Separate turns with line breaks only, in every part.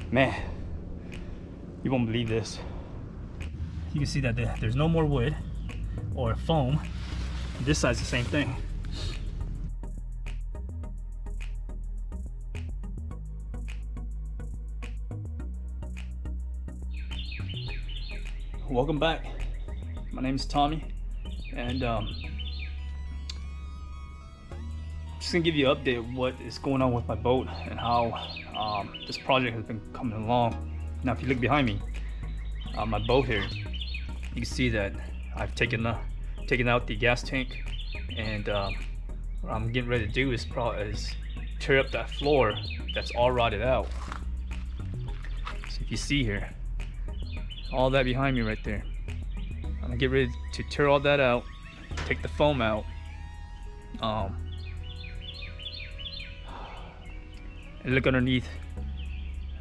Man, you won't believe this. You can see that there's no more wood or foam. This side's the same thing. Welcome back. My name is Tommy, and just gonna give you an update of what is going on with my boat and how this project has been coming along. Now, if you look behind me, my boat here, you can see that I've taken out the gas tank, and what I'm getting ready to do is tear up that floor that's all rotted out. So if you see here, all that behind me right there, I'm gonna get ready to tear all that out, take the foam out, and look underneath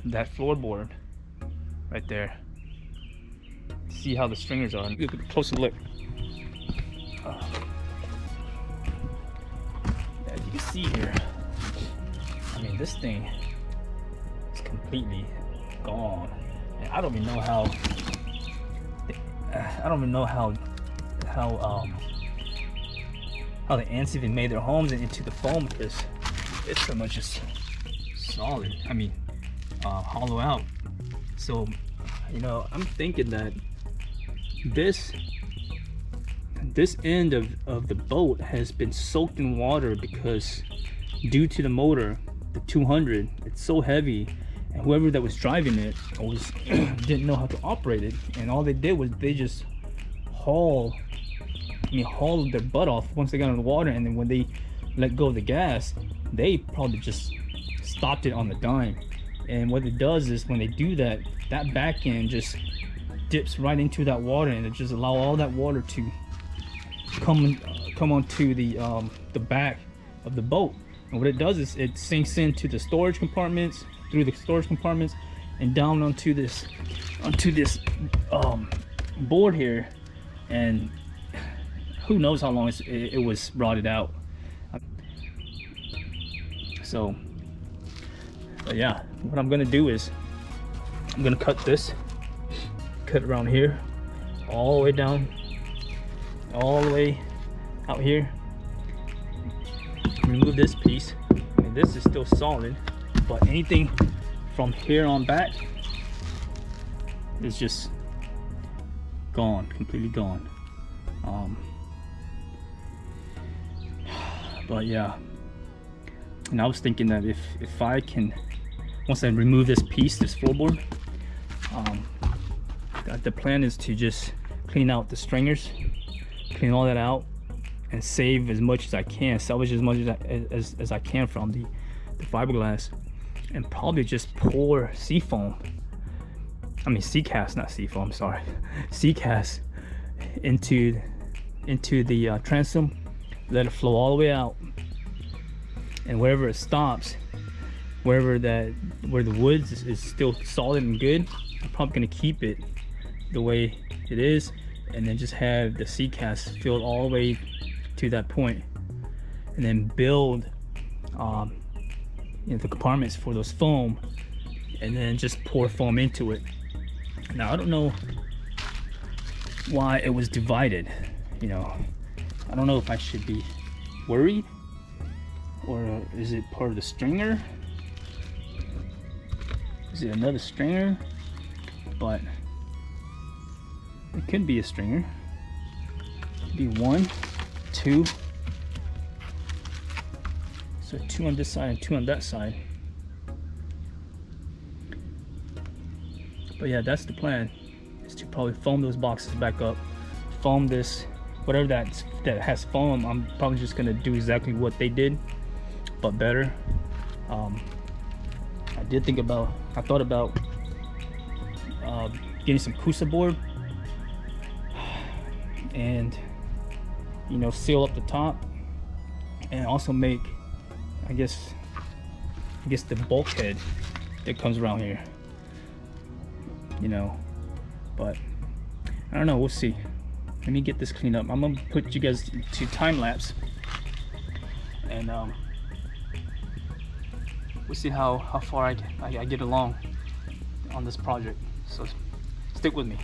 that floorboard right there. See how the stringers are. Look at a closer look. As you can see here, I mean, this thing is completely gone. And I don't even know how. How the ants even made their homes into the foam, because it's so much just solid. I mean, hollow out. So, you know, I'm thinking that this end of the boat has been soaked in water, because due to the motor, the 200, it's so heavy, and whoever that was driving it didn't know how to operate it, and all they did was they just hauled their butt off once they got in the water. And then when they let go of the gas, they probably just stopped it on the dime. And what it does is, when they do that, that back end just dips right into that water, and it just allow all that water to come onto the back of the boat. And what it does is it sinks into the storage compartments, through the storage compartments, and down onto this board here. And who knows how long it was rotted out. So, but yeah, what I'm gonna do is I'm gonna cut around here, all the way down, all the way out here. Remove this piece. I mean, this is still solid, but anything from here on back is just gone, completely gone. But yeah, and I was thinking that if I can, once I remove this piece, this floorboard, the plan is to just clean out the stringers, clean all that out, and save as much as I can, salvage as much as I can from the fiberglass, and probably just pour seafoam, I mean Seacast, not seafoam, sorry, Seacast into the transom, let it flow all the way out, and wherever it stops, where the wood is still solid and good, I'm probably gonna keep it the way it is, and then just have the Seacast filled all the way to that point, and then build the compartments for those foam, and then just pour foam into it. Now, I don't know why it was divided, you know. I don't know if I should be worried, or is it part of the stringer? Is it another stringer? But it could be a stringer. It could be 1, 2. So 2 on this side and 2 on that side. But yeah, that's the plan, is to probably foam those boxes back up, foam this, whatever that has foam. I'm probably just gonna do exactly what they did, but better. I thought about getting some Kusa board, and you know, seal up the top, and also make, I guess the bulkhead that comes around here, you know. But I don't know, we'll see. Let me get this cleaned up. I'm gonna put you guys to time lapse, and we'll see how far I get along on this project. So stick with me.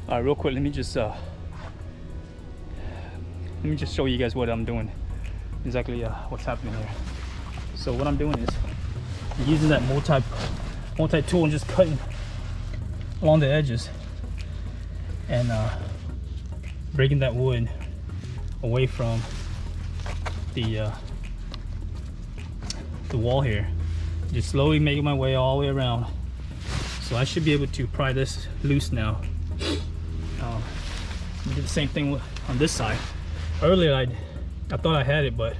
All right, real quick, let me just show you guys what I'm doing, exactly what's happening here. So what I'm doing is using that multi tool and just cutting along the edges and breaking that wood away from the wall here. Just slowly making my way all the way around. So I should be able to pry this loose now. We did the same thing on this side. Earlier I thought I had it, but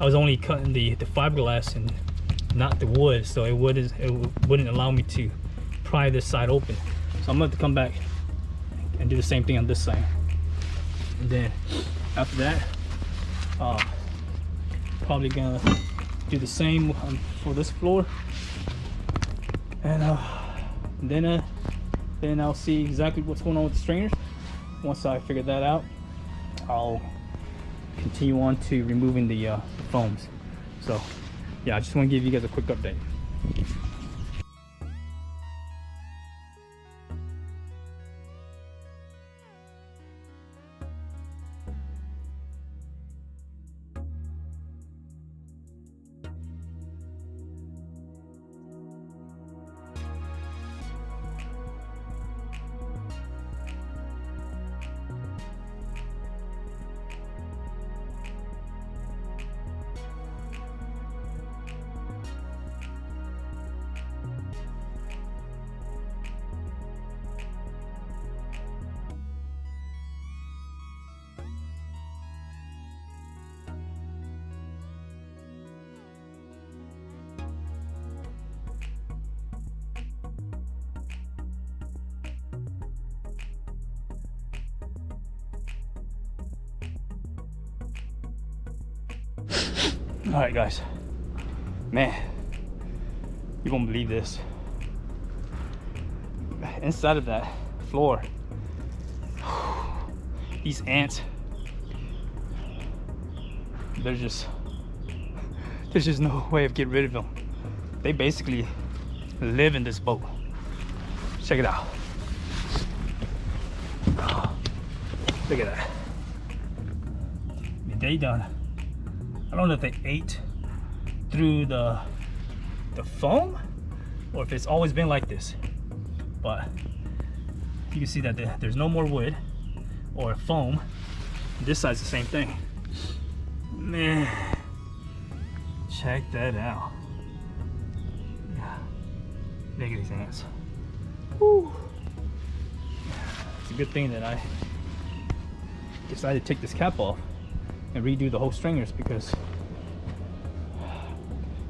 I was only cutting the fiberglass and not the wood, so it wouldn't allow me to pry this side open. So I'm going to come back and do the same thing on this side. And then after that, probably gonna do the same for this floor, and then I'll see exactly what's going on with the stringers. Once I figure that out, I'll continue on to removing the foams. So yeah, I just want to give you guys a quick update. All right, guys, man, you won't believe this. Inside of that floor, these ants, there's just no way of getting rid of them. They basically live in this boat. Check it out. Look at that. They done. I don't know if they ate through the foam or if it's always been like this, but you can see that there's no more wood or foam. This side's the same thing. Man, check that out. Look at these ants. Woo. It's a good thing that I decided to take this cap off and redo the whole stringers, because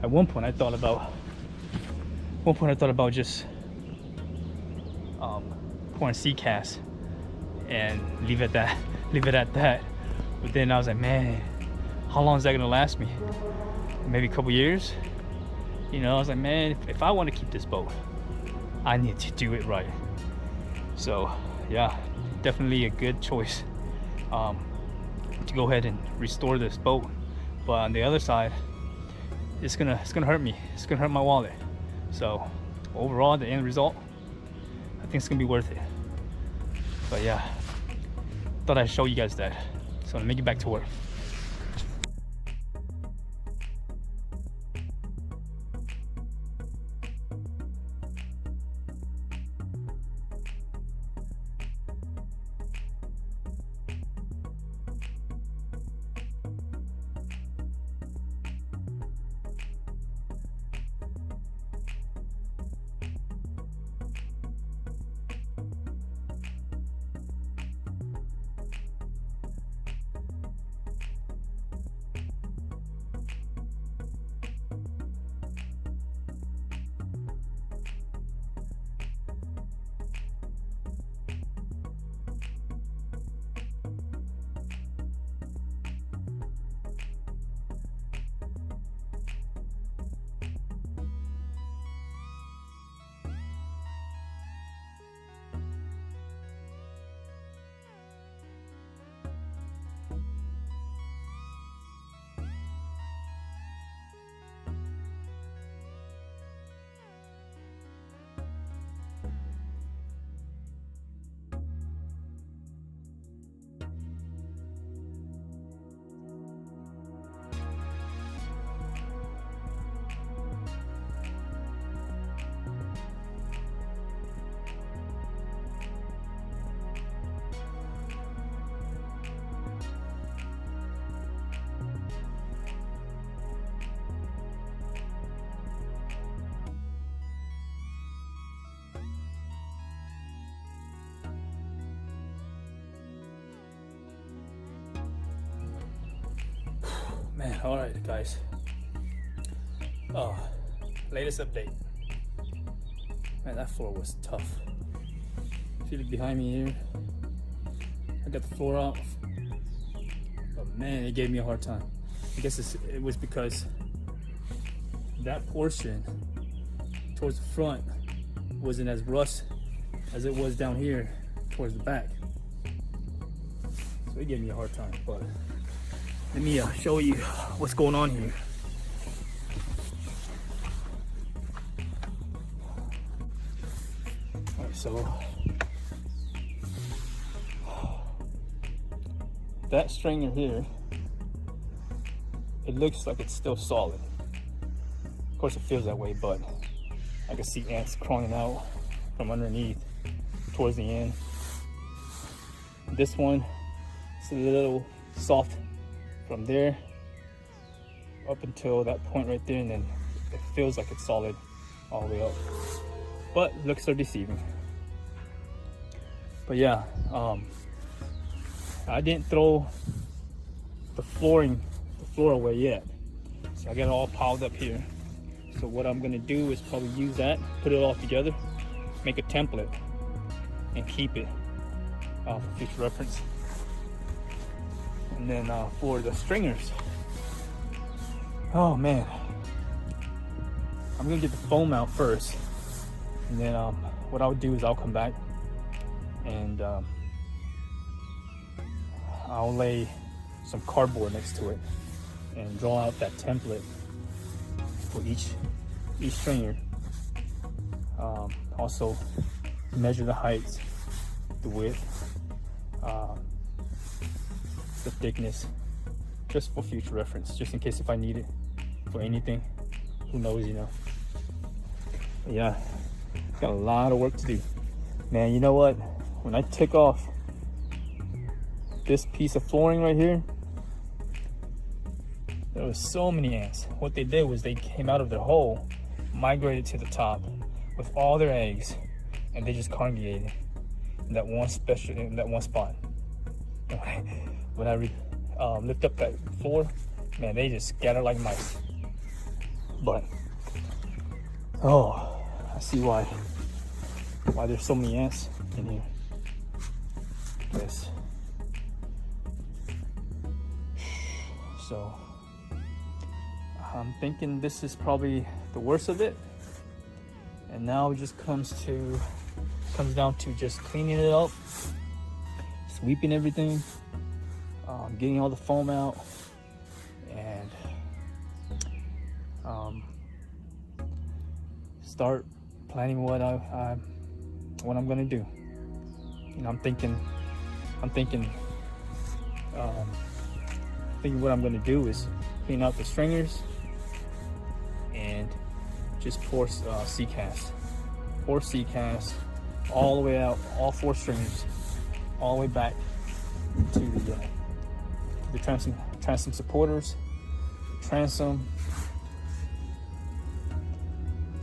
at one point I thought about just pouring sea cast and leave it at that. But then I was like, man, how long is that gonna last me? Maybe a couple years. You know, I was like, man, if I want to keep this boat, I need to do it right. So yeah, definitely a good choice to go ahead and restore this boat. But on the other side, it's gonna hurt me. It's gonna hurt my wallet. So overall, the end result, I think it's gonna be worth it. But yeah, thought I'd show you guys that. So let me get back to work. Man, all right, guys. Latest update. Man, that floor was tough. If you look behind me here, I got the floor off. But man, it gave me a hard time. I guess it was because that portion towards the front wasn't as rough as it was down here towards the back. So it gave me a hard time, but let me show you what's going on here. All right, so that stringer here, it looks like it's still solid. Of course it feels that way, but I can see ants crawling out from underneath towards the end. This one, it's a little soft from there up until that point right there, and then it feels like it's solid all the way up, but looks are deceiving. But yeah, I didn't throw the floor away yet, so I got it all piled up here. So what I'm gonna do is probably use that, put it all together, make a template, and keep it for future reference. And then for the stringers, oh man, I'm gonna get the foam out first, and then what I'll do is I'll come back and I'll lay some cardboard next to it and draw out that template for each stringer. Also measure the heights, the width, the thickness, just for future reference, just in case if I need it for anything. Who knows, you know. But yeah, got a lot of work to do, man. You know what, when I took off this piece of flooring right here, there was so many ants. What they did was they came out of their hole, migrated to the top with all their eggs, and they just congregated in that one spot. When I lift up that floor, man, they just scatter like mice. But oh, I see why there's so many ants in here. Yes. So I'm thinking this is probably the worst of it, and now it just comes to comes down to just cleaning it up, sweeping everything, getting all the foam out, and start planning what I'm gonna do. You know, I'm thinking what I'm gonna do is clean out the stringers and just pour C-cast. Pour C-cast all the way out, all 4 stringers, all the way back to the transom supporters, transom.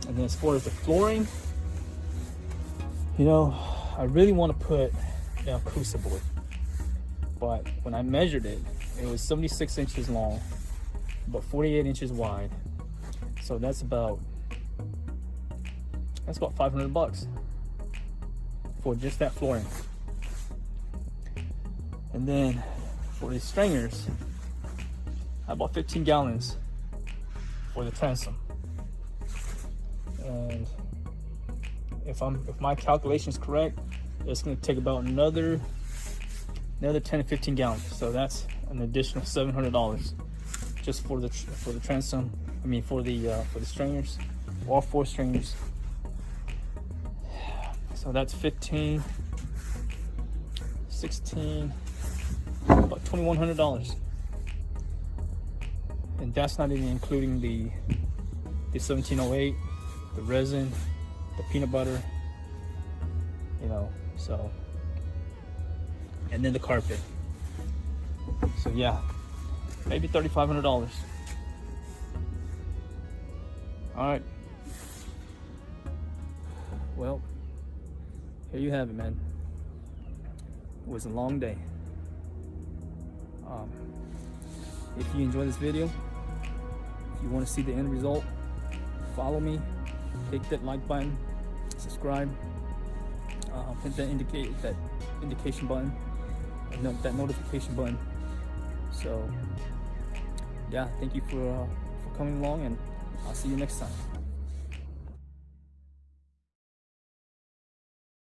And then as far as the flooring, you know, I really want to put a crucible, but when I measured it, it was 76 inches long, but 48 inches wide. So that's about $500 for just that flooring. And then for the stringers, I bought 15 gallons for the transom. And if my calculation's correct, it's going to take about another 10 to 15 gallons. So that's an additional $700 just for the transom. I mean for the stringers, all 4 stringers. So that's 15, 16, about $2,100. And that's not even including the 1708, the resin, the peanut butter, you know, so, and then the carpet. So yeah, maybe $3,500. All right. Well, here you have it, man. It was a long day. If you enjoy this video, if you want to see the end result, follow me, hit that like button, subscribe, hit that indication button, and that notification button. So yeah, thank you for coming along, and I'll see you next time.